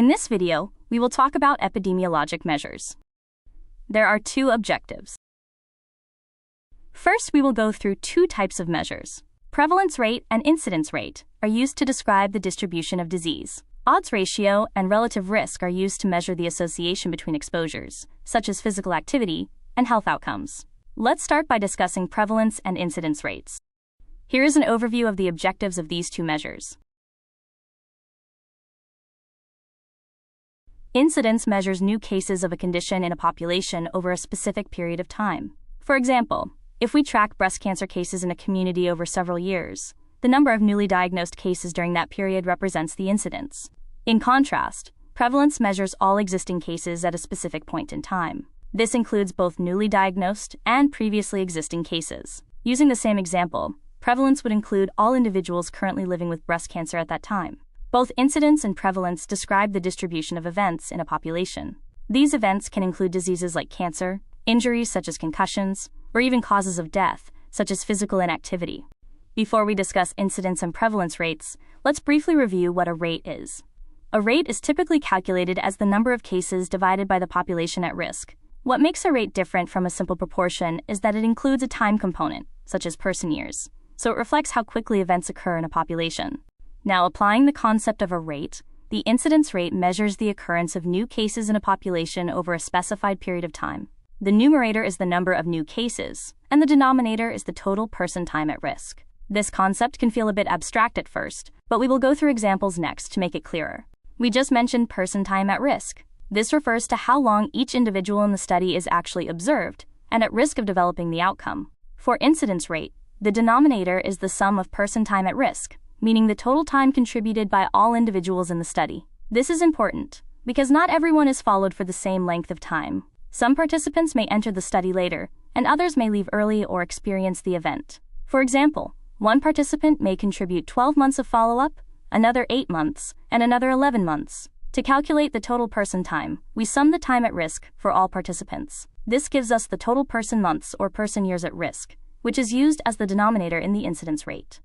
In this video, we will talk about epidemiologic measures. There are two objectives. First, we will go through two types of measures. Prevalence rate and incidence rate are used to describe the distribution of disease. Odds ratio and relative risk are used to measure the association between exposures, such as physical activity, and health outcomes. Let's start by discussing prevalence and incidence rates. Here is an overview of the objectives of these two measures. Incidence measures new cases of a condition in a population over a specific period of time. For example, if we track breast cancer cases in a community over several years, the number of newly diagnosed cases during that period represents the incidence. In contrast, prevalence measures all existing cases at a specific point in time. This includes both newly diagnosed and previously existing cases. Using the same example, prevalence would include all individuals currently living with breast cancer at that time. Both incidence and prevalence describe the distribution of events in a population. These events can include diseases like cancer, injuries such as concussions, or even causes of death, such as physical inactivity. Before we discuss incidence and prevalence rates, let's briefly review what a rate is. A rate is typically calculated as the number of cases divided by the population at risk. What makes a rate different from a simple proportion is that it includes a time component, such as person years, so it reflects how quickly events occur in a population. Now, applying the concept of a rate, the incidence rate measures the occurrence of new cases in a population over a specified period of time. The numerator is the number of new cases, and the denominator is the total person time at risk. This concept can feel a bit abstract at first, but we will go through examples next to make it clearer. We just mentioned person time at risk. This refers to how long each individual in the study is actually observed and at risk of developing the outcome. For incidence rate, the denominator is the sum of person time at risk, meaning the total time contributed by all individuals in the study. This is important because not everyone is followed for the same length of time. Some participants may enter the study later, and others may leave early or experience the event. For example, one participant may contribute 12 months of follow-up, another 8 months, and another 11 months. To calculate the total person time, we sum the time at risk for all participants. This gives us the total person months or person years at risk, which is used as the denominator in the incidence rate.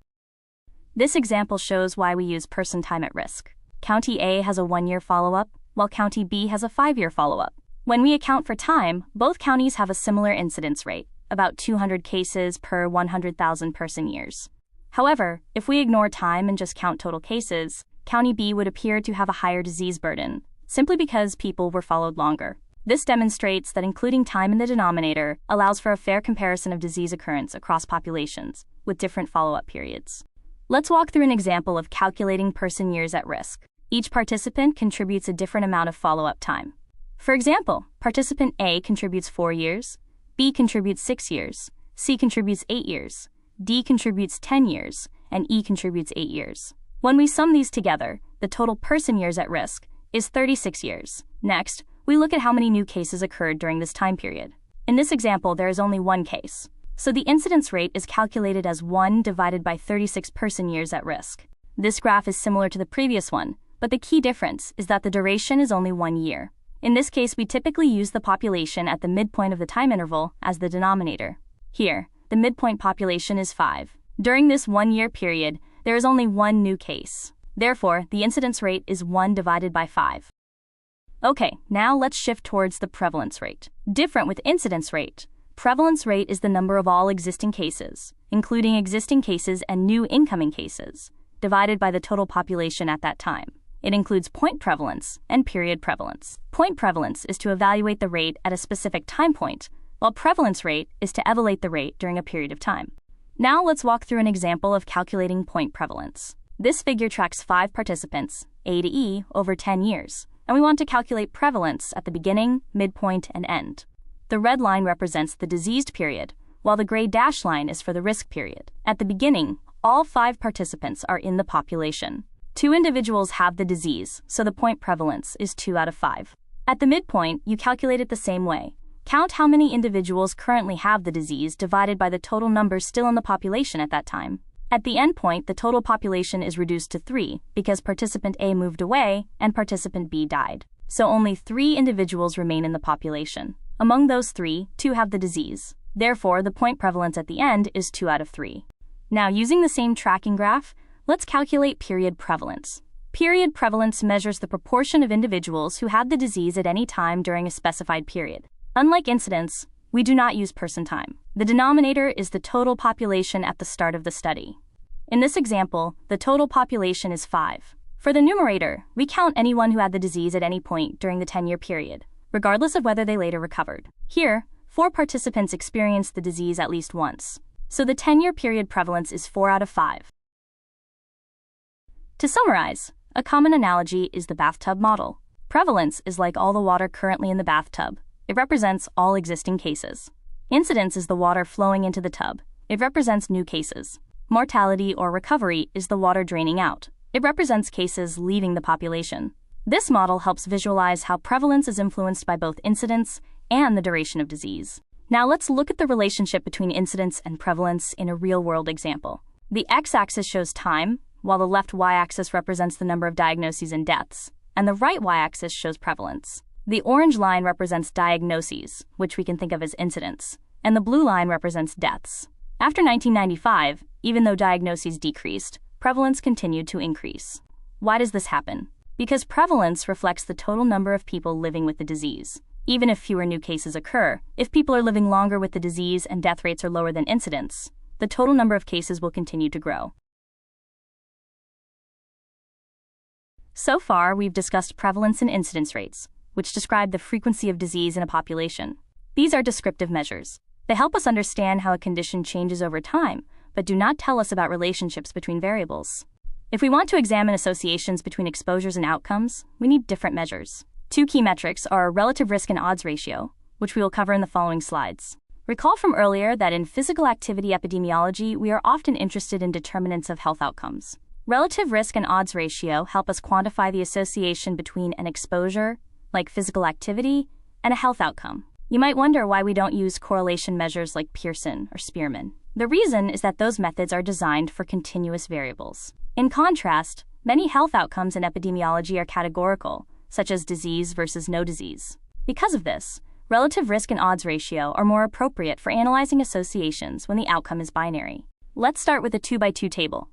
This example shows why we use person time at risk. County A has a 1-year follow-up, while County B has a 5-year follow-up. When we account for time, both counties have a similar incidence rate, about 200 cases per 100,000 person years. However, if we ignore time and just count total cases, County B would appear to have a higher disease burden, simply because people were followed longer. This demonstrates that including time in the denominator allows for a fair comparison of disease occurrence across populations, with different follow-up periods. Let's walk through an example of calculating person years at risk. Each participant contributes a different amount of follow-up time. For example, participant A contributes 4 years, B contributes 6 years, C contributes 8 years, D contributes 10 years, and E contributes 8 years. When we sum these together, the total person years at risk is 36 years. Next, we look at how many new cases occurred during this time period. In this example, there is only one case, so the incidence rate is calculated as 1 divided by 36 person years at risk. This graph is similar to the previous one, but the key difference is that the duration is only 1 year. In this case, we typically use the population at the midpoint of the time interval as the denominator. Here, the midpoint population is 5. During this 1-year period, there is only one new case. Therefore, the incidence rate is 1 divided by 5. Okay, now let's shift towards the prevalence rate. Different with incidence rate, prevalence rate is the number of all existing cases, including existing cases and new incoming cases, divided by the total population at that time. It includes point prevalence and period prevalence. Point prevalence is to evaluate the rate at a specific time point, while prevalence rate is to evaluate the rate during a period of time. Now let's walk through an example of calculating point prevalence. This figure tracks 5 participants, A to E, over 10 years, and we want to calculate prevalence at the beginning, midpoint, and end. The red line represents the diseased period, while the gray dashed line is for the risk period. At the beginning, all 5 participants are in the population. 2 individuals have the disease, so the point prevalence is 2 out of 5. At the midpoint, you calculate it the same way. Count how many individuals currently have the disease divided by the total number still in the population at that time. At the end point, the total population is reduced to 3 because participant A moved away and participant B died. So only 3 individuals remain in the population. Among those 3, 2 have the disease. Therefore, the point prevalence at the end is 2 out of 3. Now, using the same tracking graph, let's calculate period prevalence. Period prevalence measures the proportion of individuals who had the disease at any time during a specified period. Unlike incidence, we do not use person time. The denominator is the total population at the start of the study. In this example, the total population is 5. For the numerator, we count anyone who had the disease at any point during the 10-year period, regardless of whether they later recovered. Here, 4 participants experienced the disease at least once, so the 10-year period prevalence is 4 out of 5. To summarize, a common analogy is the bathtub model. Prevalence is like all the water currently in the bathtub. It represents all existing cases. Incidence is the water flowing into the tub. It represents new cases. Mortality or recovery is the water draining out. It represents cases leaving the population. This model helps visualize how prevalence is influenced by both incidence and the duration of disease. Now let's look at the relationship between incidence and prevalence in a real-world example. The x-axis shows time, while the left y-axis represents the number of diagnoses and deaths, and the right y-axis shows prevalence. The orange line represents diagnoses, which we can think of as incidence, and the blue line represents deaths. After 1995, even though diagnoses decreased, prevalence continued to increase. Why does this happen? Because prevalence reflects the total number of people living with the disease. Even if fewer new cases occur, if people are living longer with the disease and death rates are lower than incidence, the total number of cases will continue to grow. So far, we've discussed prevalence and incidence rates, which describe the frequency of disease in a population. These are descriptive measures. They help us understand how a condition changes over time, but do not tell us about relationships between variables. If we want to examine associations between exposures and outcomes, we need different measures. 2 key metrics are relative risk and odds ratio, which we will cover in the following slides. Recall from earlier that in physical activity epidemiology, we are often interested in determinants of health outcomes. Relative risk and odds ratio help us quantify the association between an exposure, like physical activity, and a health outcome. You might wonder why we don't use correlation measures like Pearson or Spearman. The reason is that those methods are designed for continuous variables. In contrast, many health outcomes in epidemiology are categorical, such as disease versus no disease. Because of this, relative risk and odds ratio are more appropriate for analyzing associations when the outcome is binary. Let's start with a 2x2 table.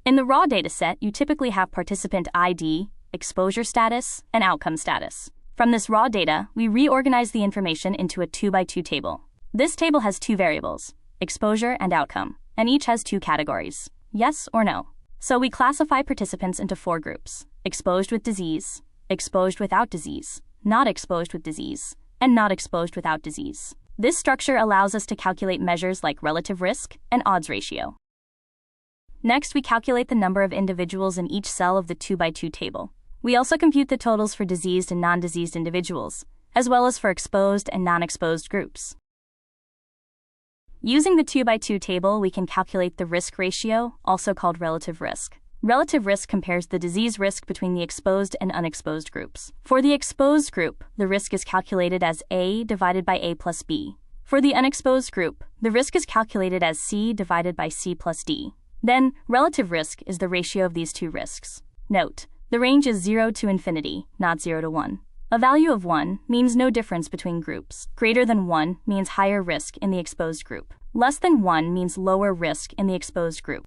In the raw dataset, you typically have participant ID, exposure status, and outcome status. From this raw data, we reorganize the information into a 2x2 table. This table has 2 variables, exposure and outcome, and each has 2 categories, yes or no. So we classify participants into 4 groups: exposed with disease, exposed without disease, not exposed with disease, and not exposed without disease. This structure allows us to calculate measures like relative risk and odds ratio. Next, we calculate the number of individuals in each cell of the 2x2 table. We also compute the totals for diseased and non-diseased individuals, as well as for exposed and non-exposed groups. Using the 2x2 table, we can calculate the risk ratio, also called relative risk. Relative risk compares the disease risk between the exposed and unexposed groups. For the exposed group, the risk is calculated as A divided by A plus B. For the unexposed group, the risk is calculated as C divided by C plus D. Then, relative risk is the ratio of these 2 risks. Note, the range is 0 to infinity, not 0 to 1. A value of 1 means no difference between groups. Greater than 1 means higher risk in the exposed group. Less than 1 means lower risk in the exposed group.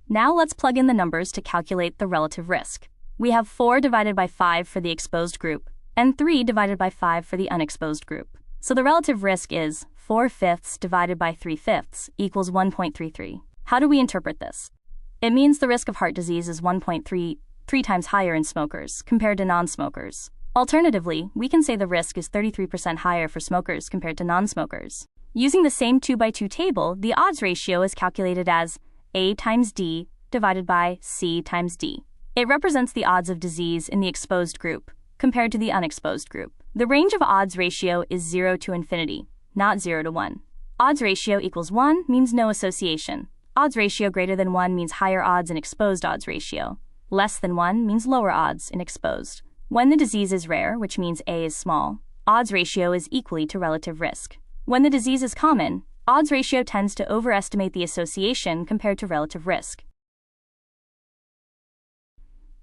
Now let's plug in the numbers to calculate the relative risk. We have 4 divided by 5 for the exposed group, and 3 divided by 5 for the unexposed group. So the relative risk is 4/5 divided by 3/5 equals 1.33. How do we interpret this? It means the risk of heart disease is 1.33 times higher in smokers compared to non-smokers. Alternatively, we can say the risk is 33% higher for smokers compared to non-smokers. Using the same 2x2 table, the odds ratio is calculated as A times D divided by C times D. It represents the odds of disease in the exposed group compared to the unexposed group. The range of odds ratio is 0 to infinity, not 0 to 1. Odds ratio equals 1 means no association. Odds ratio greater than 1 means higher odds in exposed odds ratio. Less than 1 means lower odds in exposed. When the disease is rare, which means A is small, odds ratio is equally to relative risk. When the disease is common, odds ratio tends to overestimate the association compared to relative risk.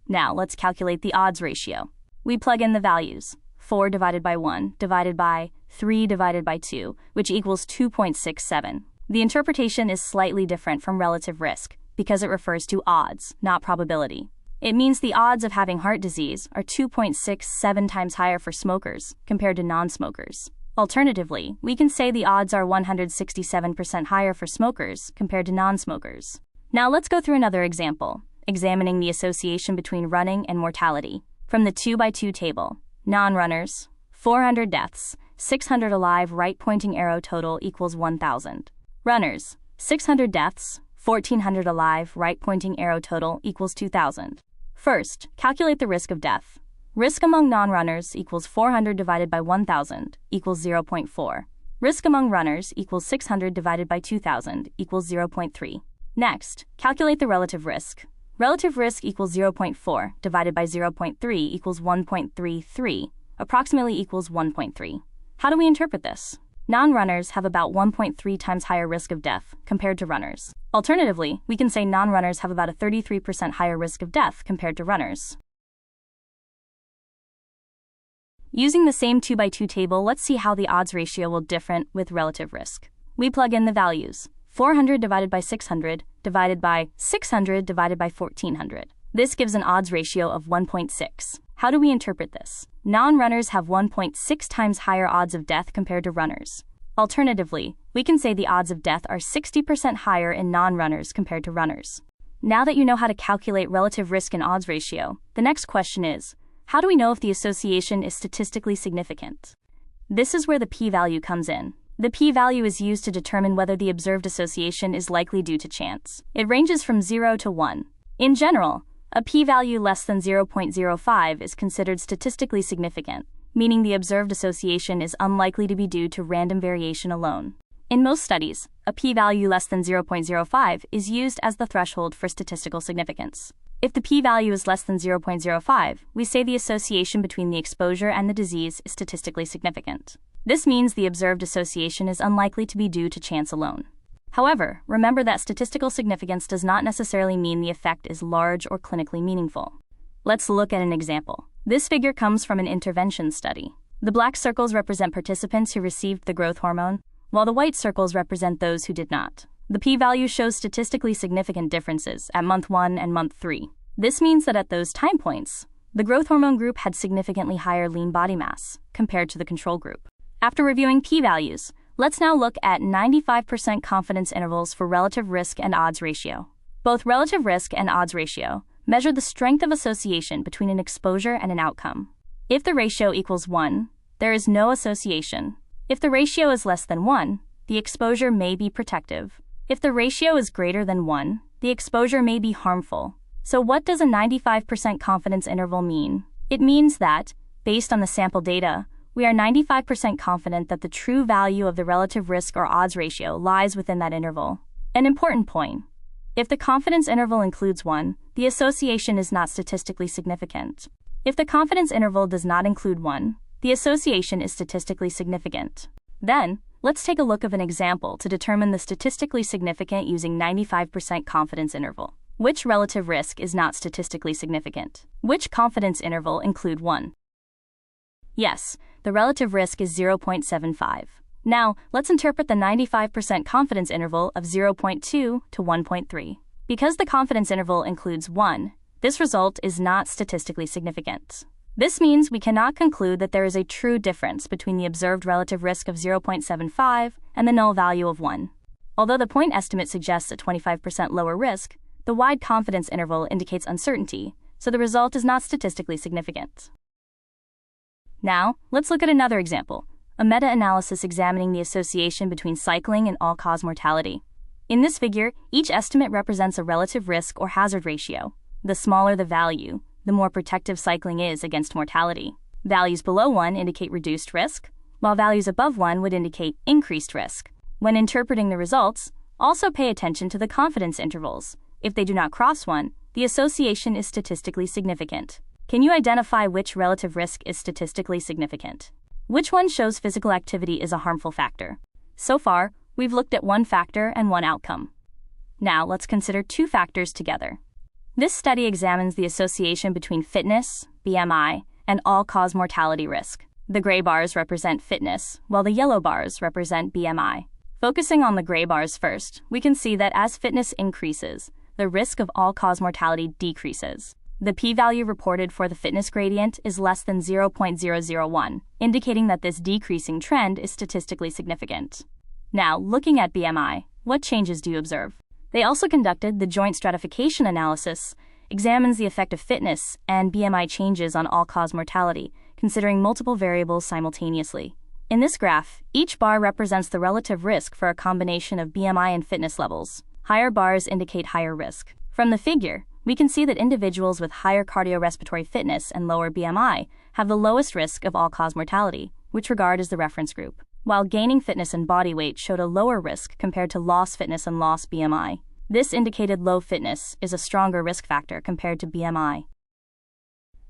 Now let's calculate the odds ratio. We plug in the values. 4 divided by 1 divided by 3 divided by 2, which equals 2.67. The interpretation is slightly different from relative risk, because it refers to odds, not probability. It means the odds of having heart disease are 2.67 times higher for smokers compared to non-smokers. Alternatively, we can say the odds are 167% higher for smokers compared to non-smokers. Now let's go through another example, examining the association between running and mortality. From the 2x2 table, non-runners, 400 deaths, 600 alive, right-pointing arrow total equals 1,000. Runners, 600 deaths, 1,400 alive, right-pointing arrow total equals 2,000. First, calculate the risk of death. Risk among non-runners equals 400 divided by 1,000 equals 0.4. Risk among runners equals 600 divided by 2,000 equals 0.3. Next, calculate the relative risk. Relative risk equals 0.4 divided by 0.3 equals 1.33, approximately equals 1.3. How do we interpret this? Non-runners have about 1.3 times higher risk of death compared to runners. Alternatively, we can say non-runners have about a 33% higher risk of death compared to runners. Using the same 2x2 table, let's see how the odds ratio will differ with relative risk. We plug in the values. 400 divided by 600 divided by 600 divided by 1,400. This gives an odds ratio of 1.6. How do we interpret this? Non-runners have 1.6 times higher odds of death compared to runners. Alternatively, we can say the odds of death are 60% higher in non-runners compared to runners. Now that you know how to calculate relative risk and odds ratio, the next question is, how do we know if the association is statistically significant? This is where the p-value comes in. The p-value is used to determine whether the observed association is likely due to chance. It ranges from 0 to 1. In general, a p-value less than 0.05 is considered statistically significant, meaning the observed association is unlikely to be due to random variation alone. In most studies, a p-value less than 0.05 is used as the threshold for statistical significance. If the p-value is less than 0.05, we say the association between the exposure and the disease is statistically significant. This means the observed association is unlikely to be due to chance alone. However, remember that statistical significance does not necessarily mean the effect is large or clinically meaningful. Let's look at an example. This figure comes from an intervention study. The black circles represent participants who received the growth hormone, while the white circles represent those who did not. The p-value shows statistically significant differences at month 1 and month 3. This means that at those time points, the growth hormone group had significantly higher lean body mass compared to the control group. After reviewing p-values, let's now look at 95% confidence intervals for relative risk and odds ratio. Both relative risk and odds ratio measure the strength of association between an exposure and an outcome. If the ratio equals 1, there is no association. If the ratio is less than 1, the exposure may be protective. If the ratio is greater than 1, the exposure may be harmful. So what does a 95% confidence interval mean? It means that, based on the sample data, we are 95% confident that the true value of the relative risk or odds ratio lies within that interval. An important point: if the confidence interval includes 1, the association is not statistically significant. If the confidence interval does not include 1, the association is statistically significant. Then, let's take a look at an example to determine the statistically significant using 95% confidence interval. Which relative risk is not statistically significant? Which confidence interval include 1? Yes, the relative risk is 0.75. Now, let's interpret the 95% confidence interval of 0.2 to 1.3. Because the confidence interval includes 1, this result is not statistically significant. This means we cannot conclude that there is a true difference between the observed relative risk of 0.75 and the null value of 1. Although the point estimate suggests a 25% lower risk, the wide confidence interval indicates uncertainty, so the result is not statistically significant. Now, let's look at another example, a meta-analysis examining the association between cycling and all-cause mortality. In this figure, each estimate represents a relative risk or hazard ratio. The smaller the value, the more protective cycling is against mortality. Values below 1 indicate reduced risk, while values above 1 would indicate increased risk. When interpreting the results, also pay attention to the confidence intervals. If they do not cross 1, the association is statistically significant. Can you identify which relative risk is statistically significant? Which one shows physical activity is a harmful factor? So far, we've looked at one factor and one outcome. Now let's consider two factors together. This study examines the association between fitness, BMI, and all-cause mortality risk. The gray bars represent fitness, while the yellow bars represent BMI. Focusing on the gray bars first, we can see that as fitness increases, the risk of all-cause mortality decreases. The p-value reported for the fitness gradient is less than 0.001, indicating that this decreasing trend is statistically significant. Now, looking at BMI, what changes do you observe? They also conducted the joint stratification analysis, examines the effect of fitness and BMI changes on all-cause mortality, considering multiple variables simultaneously. In this graph, each bar represents the relative risk for a combination of BMI and fitness levels. Higher bars indicate higher risk. From the figure, we can see that individuals with higher cardiorespiratory fitness and lower BMI have the lowest risk of all-cause mortality, which regard as the reference group, while gaining fitness and body weight showed a lower risk compared to lost fitness and lost BMI. This indicated low fitness is a stronger risk factor compared to BMI.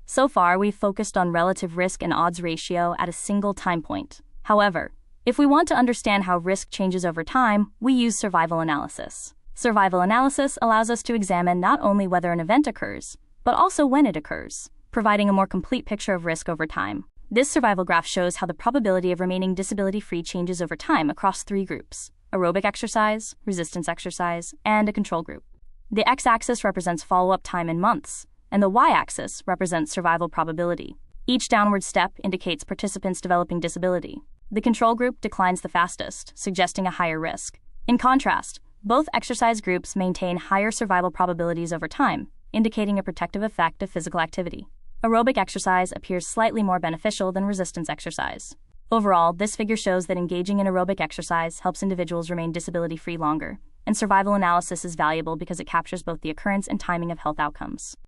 So far, we've focused on relative risk and odds ratio at a single time point. However, if we want to understand how risk changes over time, we use survival analysis. Survival analysis allows us to examine not only whether an event occurs, but also when it occurs, providing a more complete picture of risk over time. This survival graph shows how the probability of remaining disability-free changes over time across 3 groups: aerobic exercise, resistance exercise, and a control group. The x-axis represents follow-up time in months, and the y-axis represents survival probability. Each downward step indicates participants developing disability. The control group declines the fastest, suggesting a higher risk. In contrast, both exercise groups maintain higher survival probabilities over time, indicating a protective effect of physical activity. Aerobic exercise appears slightly more beneficial than resistance exercise. Overall, this figure shows that engaging in aerobic exercise helps individuals remain disability-free longer, and survival analysis is valuable because it captures both the occurrence and timing of health outcomes.